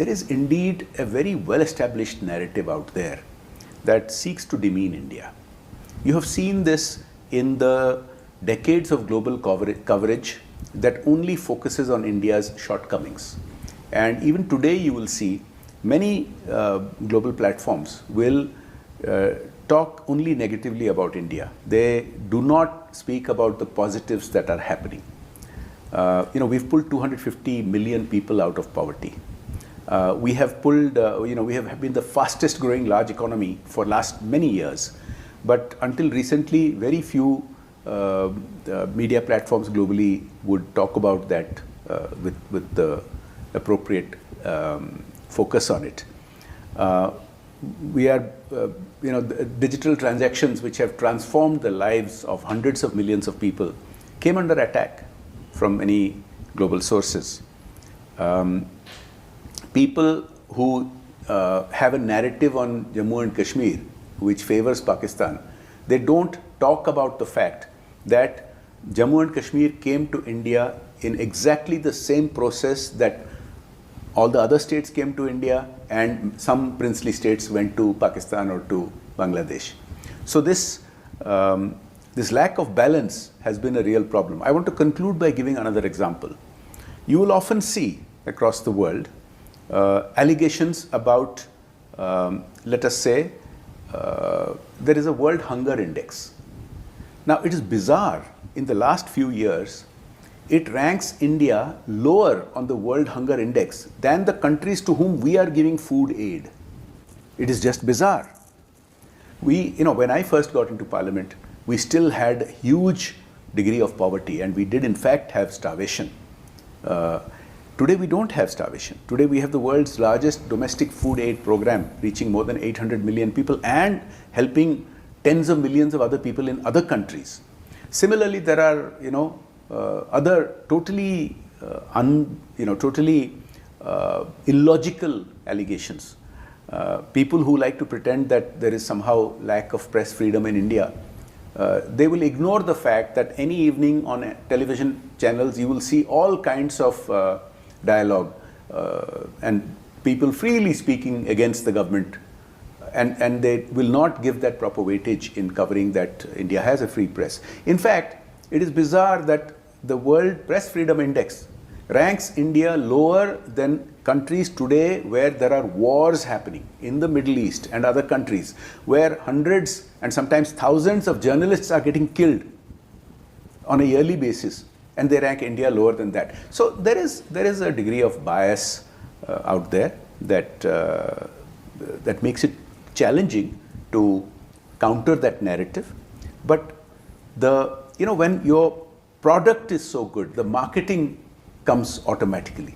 there is indeed a very well-established narrative out there that seeks to demean India. You have seen this in the decades of global coverage that only focuses on India's shortcomings. And even today you will see many global platforms will talk only negatively about India. They do not speak about the positives that are happening. We've pulled 250 million people out of poverty. We have pulled, we have been the fastest growing large economy for last many years. But until recently, very few media platforms globally would talk about that with the appropriate focus on it. We are, digital transactions which have transformed the lives of hundreds of millions of people came under attack from many global sources. People who have a narrative on Jammu and Kashmir which favors Pakistan, they don't talk about the fact that Jammu and Kashmir came to India in exactly the same process that all the other states came to India and some princely states went to Pakistan or to Bangladesh. So this lack of balance has been a real problem. I want to conclude by giving another example. You will often see across the world allegations about, let us say, there is a World Hunger Index. Now it is bizarre, in the last few years, it ranks India lower on the World Hunger Index than the countries to whom we are giving food aid. It is just bizarre. When I first got into Parliament, we still had a huge degree of poverty and we did in fact have starvation. Today we don't have starvation. Today we have the world's largest domestic food aid program reaching more than 800 million people and helping tens of millions of other people in other countries. Similarly, there are other totally illogical allegations. People who like to pretend that there is somehow lack of press freedom in India, they will ignore the fact that any evening on television channels you will see all kinds of dialogue and people freely speaking against the government, and they will not give that proper weightage in covering that India has a free press. In fact, it is bizarre that the World Press Freedom Index ranks India lower than countries today where there are wars happening in the Middle East and other countries, where hundreds and sometimes thousands of journalists are getting killed on a yearly basis, and they rank India lower than that. So there is a degree of bias out there that makes it challenging to counter that narrative. But when your product is so good, the marketing comes automatically.